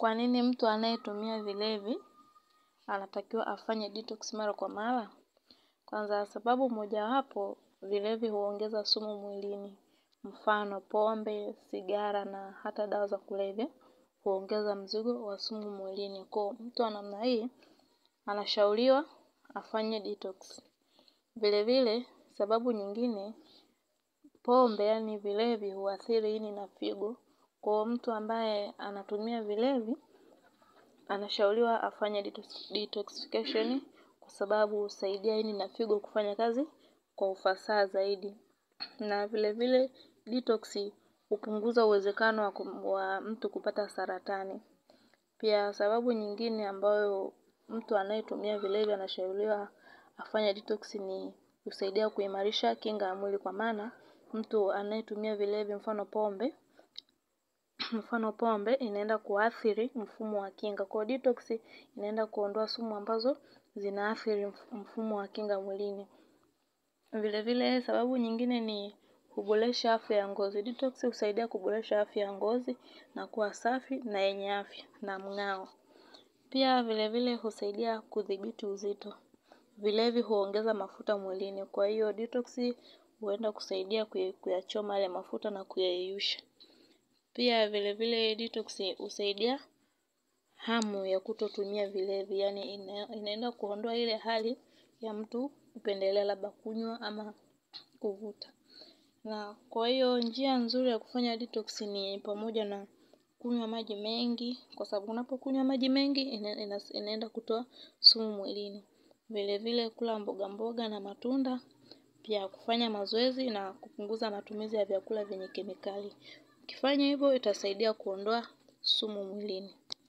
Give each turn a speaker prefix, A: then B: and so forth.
A: Kwa nini mtu anayetumia vilevi anatakiwa afanye detox mara kwa mara? Kwanza sababu mojawapo, vilevi huongeza sumu mwilini. Mfano pombe, sigara na hata dawa za kulevya huongeza mzigo wa sumu mwilini. Kwa mtu wa namna hii anashauriwa afanye detox. Vile vile sababu nyingine, pombe yani vilevi huathiri ini na figo. Kwa mtu ambaye anatumia vilevi anashauriwa afanye detoxification kwa sababu husaidia ini na figo kufanya kazi kwa ufasaha zaidi. Na vile vile detox hupunguza uwezekano wa mtu kupata saratani. Pia sababu nyingine ambayo mtu anayetumia vilevi anashauriwa afanye detox ni kusaidia kuimarisha kinga ya mwili, kwa maana mtu anayetumia vilevi mfano pombe inaenda kuathiri mfumo wa kinga. Kwa detox inaenda kuondoa sumu ambazo zinaathiri mfumo wa kinga mwilini. Vile vile sababu nyingine ni kuboresha afya ya ngozi. Detox husaidia kuboresha afya ya ngozi na kuwa safi na yenye afya na mng'ao. Pia vile vile husaidia kudhibiti uzito. Vilevi huongeza mafuta mwilini, kwa hiyo detox huenda kusaidia kuyachoma yale mafuta na kuyayeyusha. Pia vile vile detox husaidia hamu ya kutotumia vilevi, yani inaenda kuondoa ile hali ya mtu kupendelea labda kunywa ama kuvuta. Na kwa hiyo njia nzuri ya kufanya detox ni pamoja na kunywa maji mengi, kwa sababu unapokunywa maji mengi inaenda kutoa sumu mwilini. Vile vile kula mboga mboga na matunda, pia kufanya mazoezi na kupunguza matumizi ya vyakula vyenye kemikali. Ukifanya hivyo itasaidia kuondoa sumu mwilini.